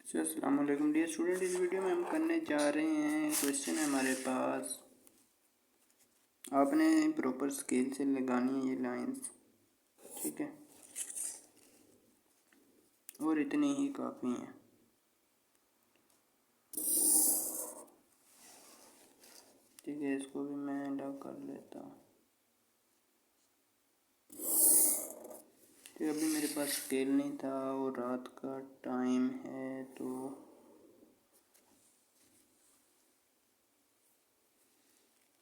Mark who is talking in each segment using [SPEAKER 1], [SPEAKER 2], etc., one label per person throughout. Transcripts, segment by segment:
[SPEAKER 1] अस्सलाम वालेकुम dear student. इस वीडियो में हम करने जा रहे हैं, क्वेश्चन है हमारे पास। आपने प्रॉपर स्केल से लगानी है ये लाइंस, ठीक है, और इतनी ही काफ़ी हैं। ठीक है, इसको भी मैं लॉक कर लेता हूँ। ठीक, अभी मेरे पास स्केल नहीं था और रात का टाइम है, तो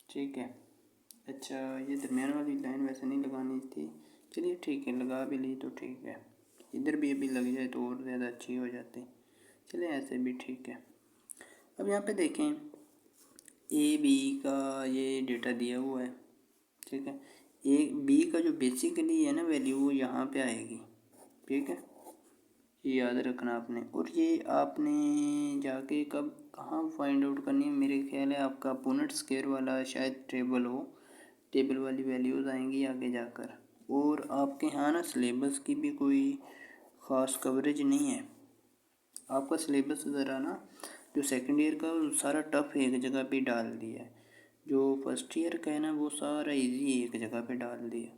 [SPEAKER 1] ठीक है। अच्छा, ये दरमियान वाली लाइन वैसे नहीं लगानी थी, चलिए ठीक है, लगा भी ली तो ठीक है। इधर भी अभी लग जाए तो और ज़्यादा अच्छी हो जाती, चलिए ऐसे भी ठीक है। अब यहाँ पे देखें, ए बी का ये डेटा दिया हुआ है, ठीक है। ए बी का जो बेसिकली है ना वैल्यू, वो यहाँ पे आएगी, ठीक है, ये याद रखना आपने। और ये आपने जाके कब कहाँ फाइंड आउट करनी है, मेरे ख्याल है आपका पुनेट स्क्वायर वाला शायद टेबल हो, टेबल वाली वैल्यूज़ आएंगी आगे जाकर। और आपके यहाँ ना सिलेबस की भी कोई ख़ास कवरेज नहीं है। आपका सिलेबस ज़रा ना, जो सेकंड ईयर का सारा टफ एक जगह पे डाल दिया है, जो फर्स्ट ईयर का है ना वो सारा इजी एक जगह पे डाल दिया।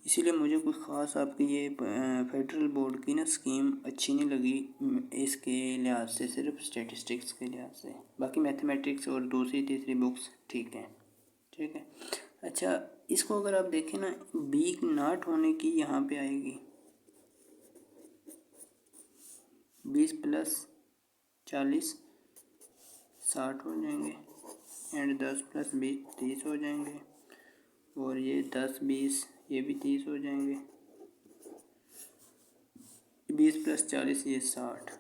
[SPEAKER 1] इसीलिए मुझे कोई ख़ास आपकी ये फेडरल बोर्ड की ना स्कीम अच्छी नहीं लगी इसके लिहाज से, सिर्फ स्टैटिस्टिक्स के लिहाज से। बाकी मैथमेटिक्स और दूसरी तीसरी बुक्स ठीक है, ठीक है। अच्छा, इसको अगर आप देखें ना, बी नॉट होने की यहाँ पे आएगी 20 + 40 60 हो जाएंगे, एंड 10 + 20 30 हो जाएंगे, और ये 10 20 ये भी 30 हो जाएंगे, 20 + 40 ये 60,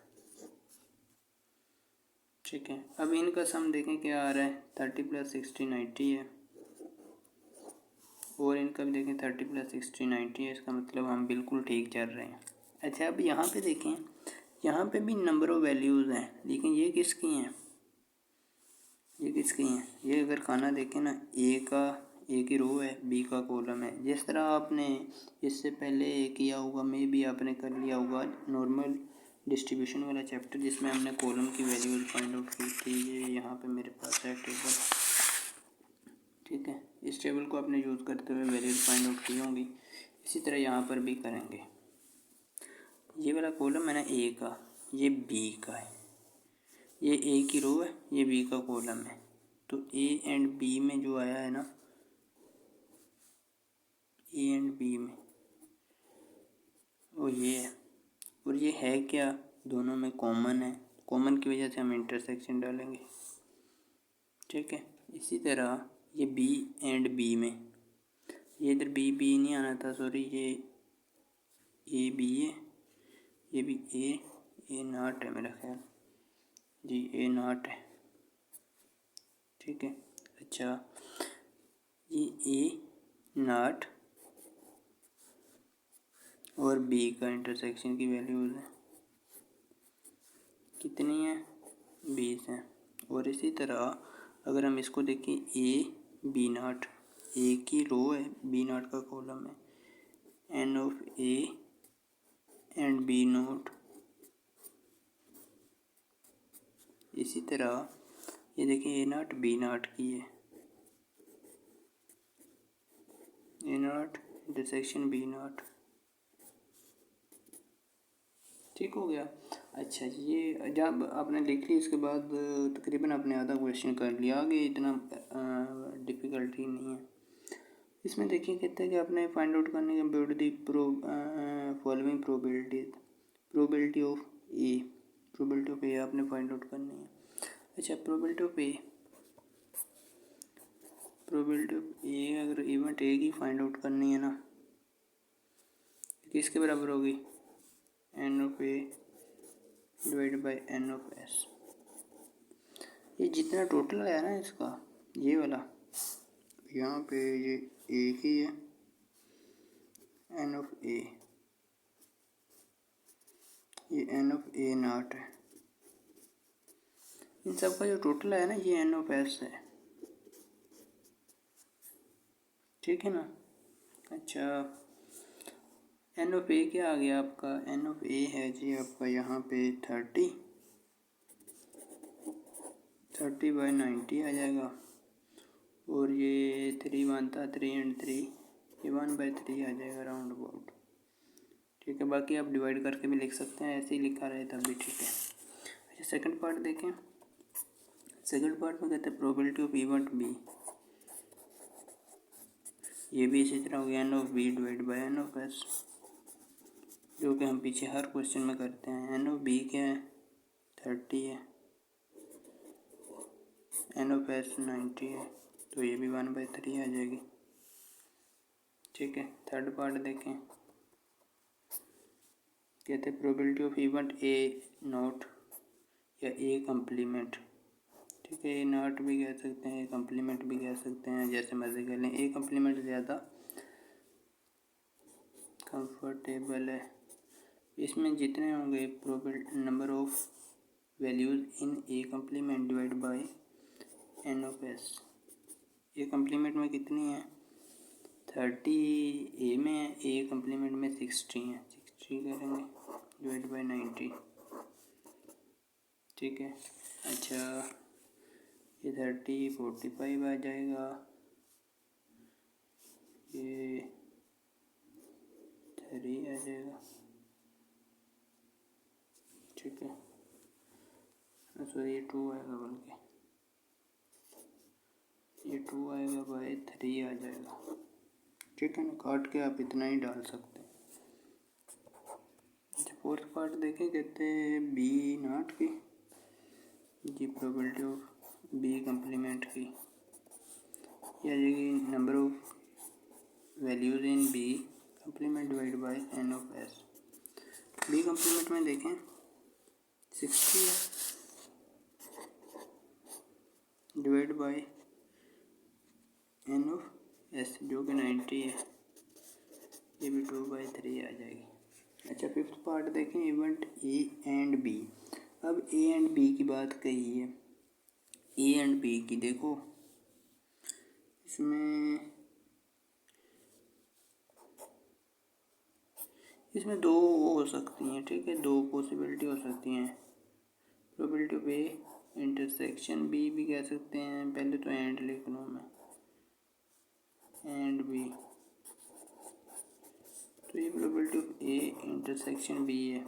[SPEAKER 1] ठीक है। अब इनका सम देखें क्या आ रहा है, 30 + 60 90 है, और इनका भी देखें 30 + 60 90 है। इसका मतलब हम बिल्कुल ठीक चल रहे हैं। अच्छा, अब यहाँ पे देखें, यहाँ पे भी नंबर ऑफ़ वैल्यूज़ हैं, लेकिन ये किसकी हैं, ये किसकी हैं। ये अगर खाना देखें ना, ए की रो है, बी का कॉलम है। जिस तरह आपने इससे पहले किया होगा, में भी आपने कर लिया होगा नॉर्मल डिस्ट्रीब्यूशन वाला चैप्टर, जिसमें हमने कॉलम की वैल्यूज फाइंड आउट की थी। ये यहाँ पे मेरे पास है टेबल, ठीक है। इस टेबल को आपने यूज़ करते हुए वैल्यूज फाइंड आउट की होंगी। इसी तरह यहाँ पर भी करेंगे। ये वाला कॉलम है ना ए का, ये बी का है, ये ए की रो है, ये बी का कॉलम है। तो ए एंड बी में जो आया है ना, ए एंड बी में वो ये है, और ये है क्या, दोनों में कॉमन है। कॉमन की वजह से हम इंटरसेक्शन डालेंगे, ठीक है। इसी तरह ये बी एंड बी में, ये इधर बी बी नहीं आना था, सॉरी, ये ए बी है, ये भी ए नॉट है मेरा ख्याल, जी ए नॉट है, ठीक है। अच्छा, ये ए नॉट और बी का इंटरसेक्शन की वैल्यूज़ है, कितनी है, 20 है। और इसी तरह अगर हम इसको देखें, ए बी नॉट, ए की रो है, बी नॉट का कॉलम है, n of A and B not. इसी तरह ये देखिए, ए नॉट बी नॉट की है, ए नॉट इंटरसेक्शन बी नॉट, ठीक हो गया। अच्छा, ये जब आपने लिख ली, इसके बाद तकरीबन आपने आधा क्वेश्चन कर लिया, आगे इतना डिफ़िकल्टी नहीं है। इसमें देखिए, कहते हैं कि आपने फाइंड आउट करने के about the following probability of A आपने फाइंड आउट करनी है। अच्छा, प्रोबेबिलिटी ऑफ ए अगर इवेंट ए की फाइंड आउट करनी है ना, किसके बराबर होगी, n of A divide by N of S. ये जितना टोटल आया ना इसका, ये वाला, यहाँ पे ये ए की है, एन ऑफ ए, ये एन ऑफ ए नॉट है, इन सब का जो टोटल है ना, ये एन ऑफ एस है, ठीक है ना। अच्छा, एन ऑफ ए क्या आ गया आपका, एन ऑफ ए है जी आपका यहाँ पे 30/90 आ जाएगा। और ये 3 1 था, 3 एंड 3, ये 1/3 आ जाएगा राउंड अबाउट। ठीक है, बाकी आप डिवाइड करके भी लिख सकते हैं, ऐसे ही लिखा रहे तब भी ठीक है। अच्छा सेकंड पार्ट देखें। सेकंड पार्ट में कहते हैं प्रोबेबिलिटी ऑफ इवेंट बी, ये भी इसी तरह हो गया n of B divide by n of S, जो कि हम पीछे हर क्वेश्चन में करते हैं। एन ऑफ बी क्या है, 30 है, एन ऑफ एस 90 है, तो ये भी 1/3 आ जाएगी। ठीक है, थर्ड पार्ट देखें। कहते हैं probability of event A not या ए कम्प्लीमेंट। ठीक है, ए नॉट भी कह सकते हैं, ए कम्प्लीमेंट भी कह सकते हैं, जैसे मर्जी कर लें। ए कम्प्लीमेंट ज़्यादा कंफर्टेबल है। इसमें जितने होंगे probability number of values in A complement divide by n of S. A complement में कितनी है, 30 ए में है, ए कम्प्लीमेंट में 60 है, 60 करेंगे डिवाइड बाय 90। ठीक है, अच्छा ये 30 45 आ जाएगा, ये 3 आ जाएगा। ठीक है, सॉरी ये 2 आएगा, बल्कि ये 2 आएगा बाय 3 आ जाएगा। ठीक है ना, काट के आप इतना ही डाल सकते हैं। फोर्थ पार्ट देखें, कहते हैं बी नॉट की जी प्रोबेबिलिटी ऑफ बी कम्प्लीमेंट की, ये आ जाएगी number of values in B complement divide by n of S. B complement में देखें 60 है divide by n of S जो कि 90 है, ये भी 2/3 आ जाएगी। अच्छा फिफ्थ पार्ट देखें, इवेंट ए एंड बी। अब ए एंड बी की बात कही है, ए एंड बी की देखो, इसमें दो हो सकती हैं। ठीक है, दो पॉसिबिलिटी हो सकती हैं। Probability of A intersection B भी कह सकते हैं, पहले तो एंड लिख लूँ मैं, एंड बी, तो ये probability of A intersection B है।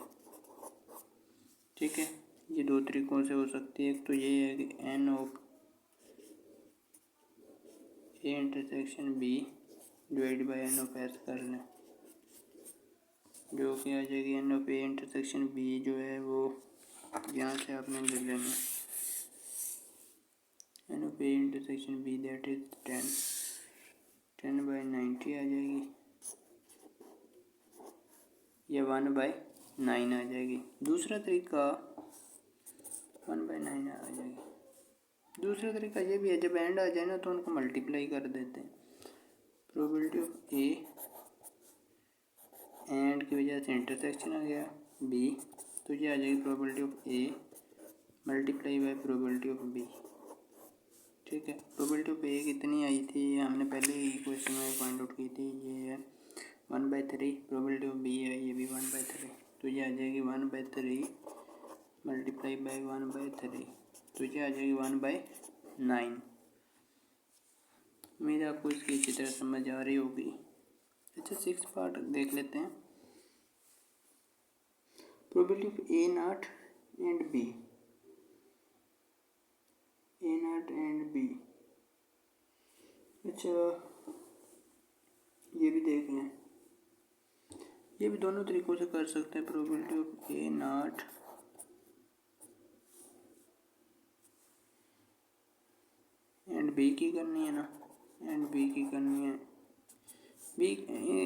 [SPEAKER 1] ठीक है, ये दो तरीक़ों से हो सकती है। एक तो ये है कि n of A intersection B divide by n of S कर लें, जो कि आ जाएगी n of A intersection B जो है वो यहाँ से आपने ले लेना, n of A intersection B that is 10/90 आ जाएगी, या 1/9 आ जाएगी। दूसरा तरीका 1/9 आ जाएगी। दूसरा तरीका ये भी है, जब एंड आ जाए ना तो उनको मल्टीप्लाई कर देते हैं। प्रोबेबिलिटी ऑफ ए एंड की वजह से इंटरसेक्शन आ गया बी, तो ये आ जाएगी probability of A multiply by probability of B. ठीक है, प्रोबेबिलिटी ऑफ ए कितनी आई थी हमने पहले ही क्वेश्चन में फाइंड आउट की थी, ये है 1/3। प्रोबेबिलिटी ऑफ बी है, ये भी 1/3, तो ये आ जाएगी 1/3 मल्टीप्लाई बाय 1/3, तो ये आ जाएगी 1/9। उम्मीद है आपको इसकी अच्छी तरह समझ आ रही होगी। अच्छा सिक्स पार्ट देख लेते हैं, probability of A not and B, A not and B. अच्छा ये भी देख लें, ये भी दोनों तरीक़ों से कर सकते हैं। Probability of A not and B की करनी है ना, एंड बी की करनी है। बी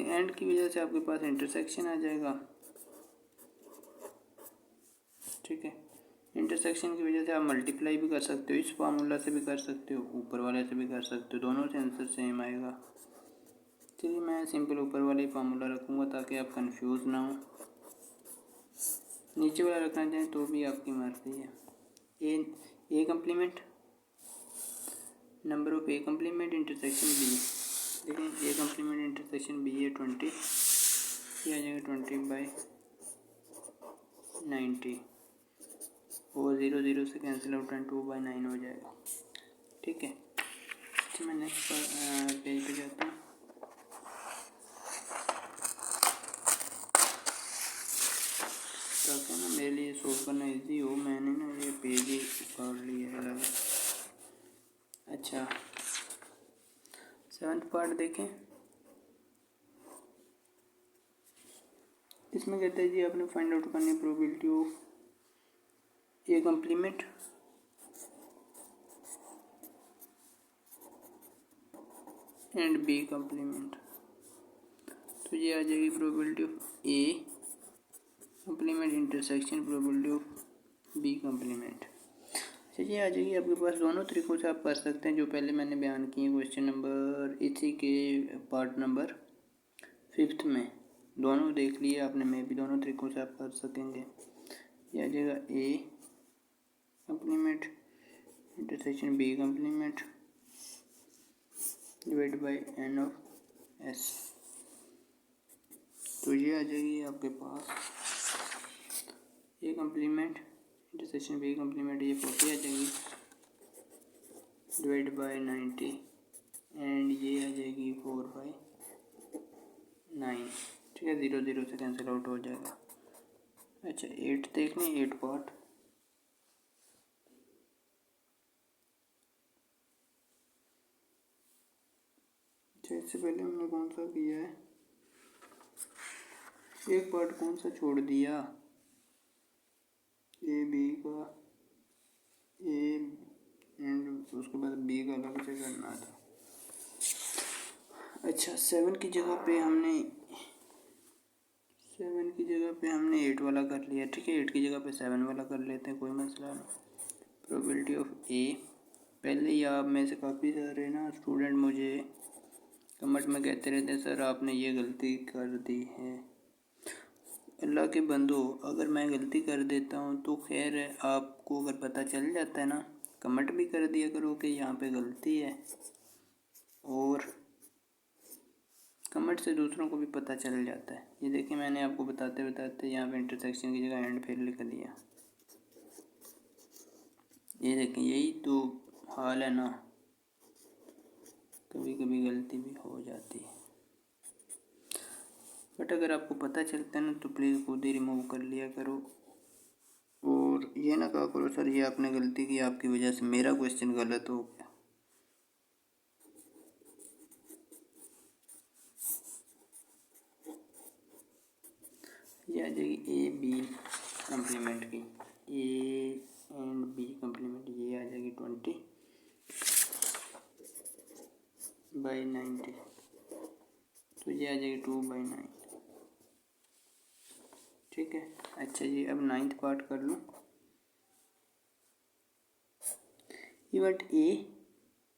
[SPEAKER 1] एंड की वजह से आपके पास इंटरसेक्शन आ जाएगा। ठीक है, इंटरसेक्शन की वजह से आप मल्टीप्लाई भी कर सकते हो, इस फार्मूला से भी कर सकते हो, ऊपर वाले से भी कर सकते हो, दोनों से आंसर सेम आएगा। चलिए मैं सिंपल ऊपर वाला ही फार्मूला रखूँगा ताकि आप कंफ्यूज ना हो। नीचे वाला रखना चाहें तो भी आपकी मर्जी है। A complement number of A complement intersection B, लेकिन ए कम्प्लीमेंट इंटरसेक्शन बी है 20, ये आ जाएगा 20/90 और 0 0 से कैंसिल आउट एंड 2/9 हो जाएगा। ठीक है, तो मैं नेक्स्ट पेज पे जाता हूँ। ताकि ना मेरे लिए सोल्व करना इजी हो, मैंने ना ये पेज ही कर लिया है अलग। अच्छा, 7th पार्ट देखें। इसमें कहते हैं जी आपने फाइंड आउट करनी है probability of A complement and B complement. तो ये आ जाएगी probability of A complement intersection probability of B complement. अच्छा, ये आ जाएगी आपके पास। दोनों तरीक़ों से आप कर सकते हैं जो पहले मैंने बयान किए क्वेश्चन नंबर इसी के पार्ट नंबर 5th में। दोनों देख लिए आपने, मैं भी दोनों तरीक़ों से आप कर सकेंगे। ये आ जाएगा A complement intersection B complement divide by N of S. तो ये आ जाएगी आपके पास A complement intersection B complement, ये 40 आ जाएगी डिवाइड बाई 90 एंड ये आ जाएगी 4/9। ठीक है, 0 0 से कैंसिल आउट हो जाएगा। अच्छा, 8 देख लें, 8 पार्ट। अच्छा, इससे पहले हमने कौन सा किया है, एक पार्ट कौन सा छोड़ दिया, ए बी का, ए एंड उसके बाद बी का अलग से करना था। अच्छा, 7 की जगह पे हमने 8 वाला कर लिया। ठीक है, 8 की जगह पे 7 वाला कर लेते हैं, कोई मसला नहीं। प्रोबेबिलिटी ऑफ ए, पहले ही आप में से काफ़ी सारे ना स्टूडेंट मुझे कमेंट में कहते रहते हैं सर आपने ये गलती कर दी है। अल्लाह के बंदो, अगर मैं गलती कर देता हूँ तो खैर है, आपको अगर पता चल जाता है ना, कमेंट भी कर दिया करो कि यहाँ पे गलती है, और कमेंट से दूसरों को भी पता चल जाता है। ये देखिए, मैंने आपको बताते बताते यहाँ पे इंटरसेक्शन की जगह एंड फिर लिख दिया। ये देखिए, यही तो हाल है ना, कभी कभी गलती भी हो जाती है, बट अगर आपको पता चलता है ना तो प्लीज़ खुद ही रिमूव कर लिया करो। और ये ना कहा करो सर ये आपने गलती की, आपकी वजह से मेरा क्वेश्चन गलत हो गया। ये आ जाएगी ए बी कम्प्लीमेंट की, ए एंड बी कम्प्लीमेंट, ये आ जाएगी 20/90। तो ये आ जाएगी 2/9। ठीक है। अच्छा जी, अब 9th पार्ट कर लूँ। इवेंट ए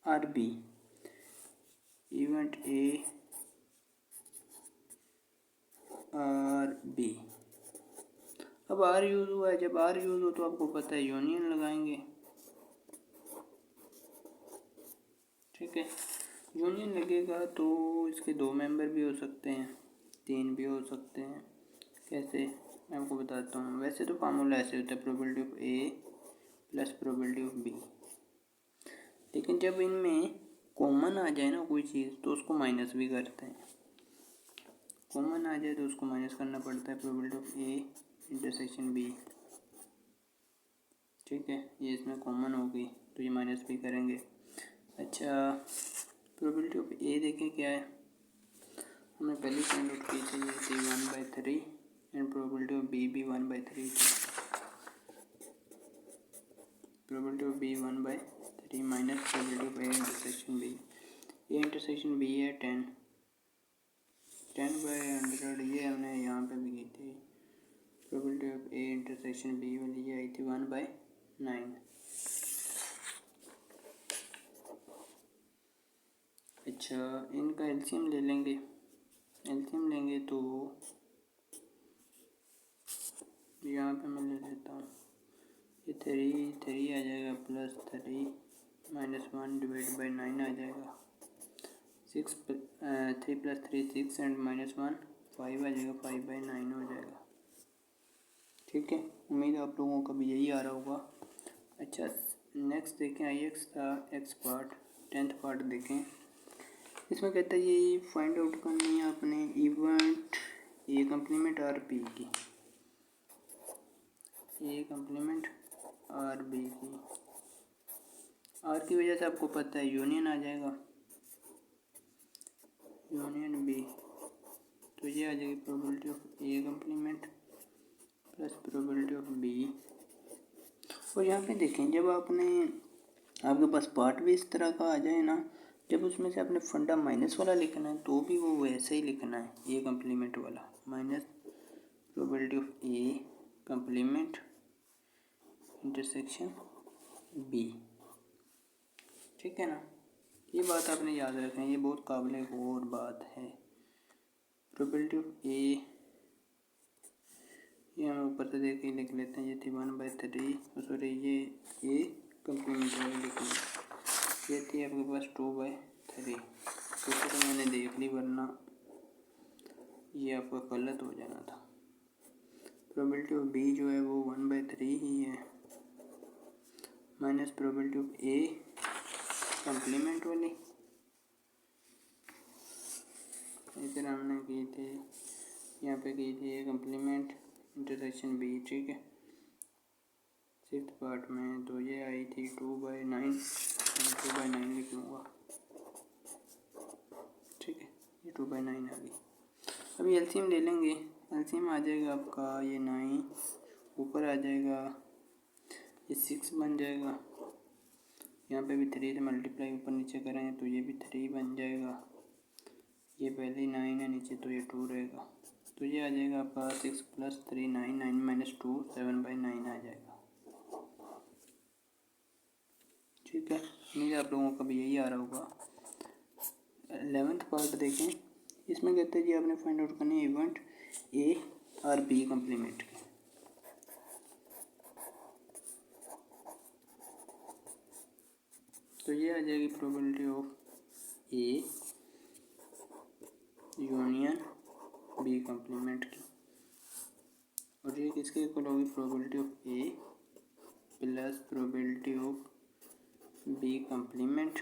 [SPEAKER 1] और बी, इवेंट ए और बी। अब आर यूज़ हुआ है, जब आर यूज़ हो तो आपको पता है यूनियन लगाएंगे। ठीक है, यूनियन लगेगा तो इसके 2 मेंबर भी हो सकते हैं, 3 भी हो सकते हैं। कैसे, मैं आपको बताता हूँ। वैसे तो फार्मूला ऐसे होता है, probability of A plus probability of B, लेकिन जब इनमें कॉमन आ जाए ना कोई चीज़ तो उसको माइनस भी करते हैं। कॉमन आ जाए तो उसको माइनस करना पड़ता है, probability of A intersection B. ठीक है, ये इसमें कॉमन हो गई तो ये माइनस भी करेंगे। अच्छा, प्रोबेबिलिटी ऑफ ए देखें क्या है, हमने पहले फाइंड आउट की थी, ये थी 1/3 एंड प्रोबेबिलिटी ऑफ बी भी 1/3 थी। Probability of B 1/3 minus probability of A intersection B. A intersection B है 10/100, ये हमने यहाँ पे भी की थी। Probability of A intersection B वाली ये आई थी 1/9। अच्छा, इनका एलसीएम ले लेंगे। एलसीएम लेंगे तो यहाँ पे मैं ले लेता हूँ, ये 3 आ जाएगा प्लस 3 -1 डिवाइड बाई 9 आ जाएगा। 3 + 3 6 एंड -1 5 आ जाएगा, 5/9 हो जाएगा। ठीक है, उम्मीद है आप लोगों का भी यही आ रहा होगा। अच्छा, नेक्स्ट देखें IX का एक्स पार्ट, 10th पार्ट देखें। इसमें कहता है ये फाइंड आउट करनी है आपने event A complement or B की, ए कम्प्लीमेंट आर बी की। आर की वजह से आपको पता है यूनियन आ जाएगा, यूनियन बी, तो ये आ जाएगी probability of A complement plus probability of B. और यहाँ पे देखें, जब आपके पास पार्ट भी इस तरह का आ जाए ना, जब उसमें से आपने फंडा माइनस वाला लिखना है तो भी वो वैसे ही लिखना है, ए कम्प्लीमेंट वाला minus probability of A complement intersection B. ठीक है ना, ये बात आपने याद रखना है, ये बहुत काबिल गौर बात है। प्रोबेबिलिटी ऑफ ए, ये हम ऊपर से देख के लिख लेते हैं, ये थी 1/3, सॉरी ये ए कम्प्लीमेंट वाली लिख ली, ये थी आपके पास 2/3, तो मैंने देख ली वरना ये आपका गलत हो जाना था। प्रोबेबिलिटी ऑफ बी जो है वो 1/3 ही है, minus probability of A complement वाली, इधर हमने की थी, यहाँ पे की थी ए कम्प्लीमेंट इंटरसेक्शन बी। ठीक है, 6th पार्ट में तो ये आई थी 2/9, 2/9 लिख लूँगा। ठीक है, ये 2/9 आ गई। अभी एलसीएम ले लेंगे, एलसीएम आ जाएगा आपका ये 9, ऊपर आ जाएगा ये 6 बन जाएगा, यहाँ पे भी 3 से मल्टीप्लाई ऊपर नीचे करेंगे तो ये भी 3 बन जाएगा, ये पहले ही 9 है नीचे तो ये 2 रहेगा, तो ये आ जाएगा आपका 6 + 3 9, 9 - 2 7/9 आ जाएगा। ठीक है, उम्मीद है आप लोगों का भी यही आ रहा होगा। 11th पार्ट देखें, इसमें कहते हैं कि आपने फाइंड आउट करनी है इवेंट ए और बी कम्प्लीमेंट की। तो ये आ जाएगी probability of A union B complement की, और ये किसके इक्वल होगी, probability of A plus probability of B complement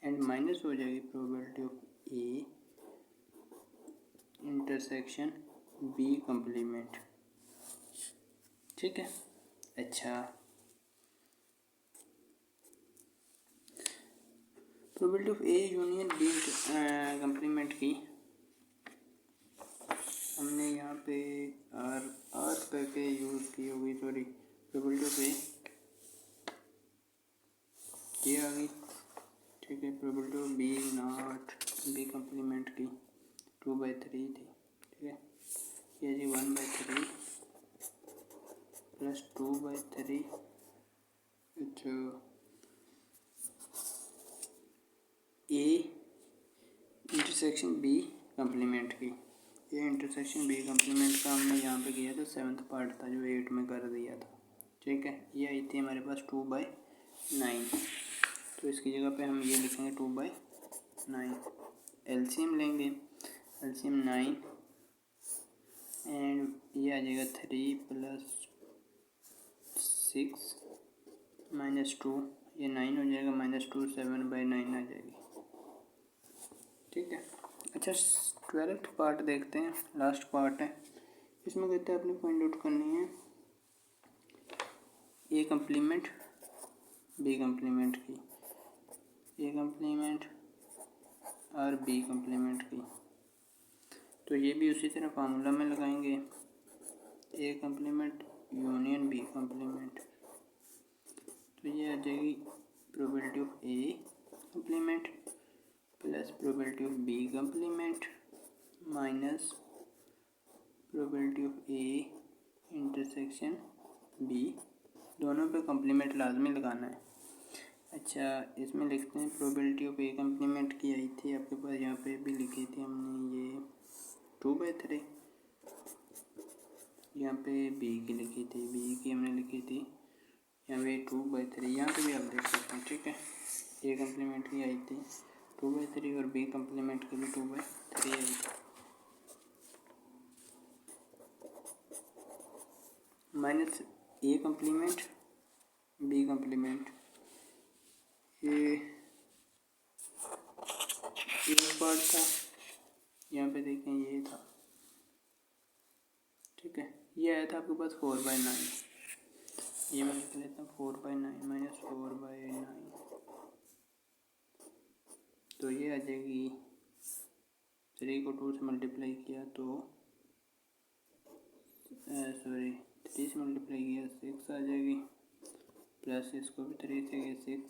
[SPEAKER 1] and minus हो जाएगी probability of A intersection B complement. ठीक है, अच्छा, probability of A union B complement की हमने यहाँ पे आर पे यूज़ की होगी, सॉरी प्रोबेबिलिटी ऑफ ए ये आ गई। ठीक है, probability of B not B complement की 2/3 थी। ठीक है, ये जी 1/3 प्लस 2/3, अच्छा ए इंटरसेक्शन बी कम्प्लीमेंट की, ये इंटरसेक्शन बी कम्प्लीमेंट का हमने यहाँ पे किया था, 7th पार्ट था जो 8 में कर दिया था। ठीक है, ये आई थी हमारे पास 2/9, तो इसकी जगह पे हम ये लिखेंगे 2/9। एलसीएम लेंगे, एलसीएम 9 एंड ये आ जाएगा 3 + 6 - 2, ये 9 हो जाएगा, -2 7/9 आ जाएगी। ठीक है, अच्छा 12th पार्ट देखते हैं, लास्ट पार्ट है। इसमें कहते हैं आपने फाइंड आउट करनी है ए कम्प्लीमेंट बी कम्प्लीमेंट की, ए कम्प्लीमेंट और बी कम्प्लीमेंट की। तो ये भी उसी तरह फार्मूला में लगाएंगे, A complement union B complement, तो ये आ जाएगी probability of A complement plus probability of B complement minus probability of A intersection B, दोनों पे कम्प्लीमेंट लाजमी लगाना है। अच्छा, इसमें लिखते हैं प्रोबेबिलिटी ऑफ ए कम्प्लीमेंट की आई थी आपके पास, यहाँ पे भी लिखी थी हमने ये 2/3, यहाँ पे बी की लिखी थी, बी की हमने लिखी थी यहाँ पे 2/3, यहाँ पे भी आप देख सकते हैं। ठीक है, ए कम्प्लीमेंट की आई थी 2/3 और बी कम्प्लीमेंट की भी 2/3 आई थी। Minus A complement B complement, ये पार्ट था, यहाँ पे देखें ये था, ठीक है। ये आया था आपके पास 4/9, ये मैं लिख लेता हूँ 4/9 माइनस 4/9, तो ये आ जाएगी 3 को 2 से मल्टीप्लाई किया तो सॉरी 3 से मल्टीप्लाई किया 6 आ जाएगी, प्लस इसको भी 3 से गया 6,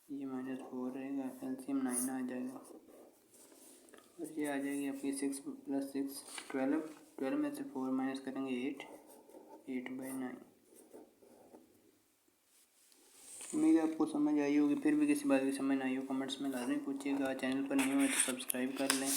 [SPEAKER 1] ये -4 रहेगा, एलसीएम 9 आ जाएगा, और ये आ जाएगी आपकी 6 + 6 12 में से 4 माइनस करेंगे 8/9। उम्मीद है आपको समझ आई होगी। फिर भी किसी बात की समझ ना आई हो कमेंट्स में लाजमी पूछिएगा। चैनल पर न्यू है तो सब्सक्राइब कर लें।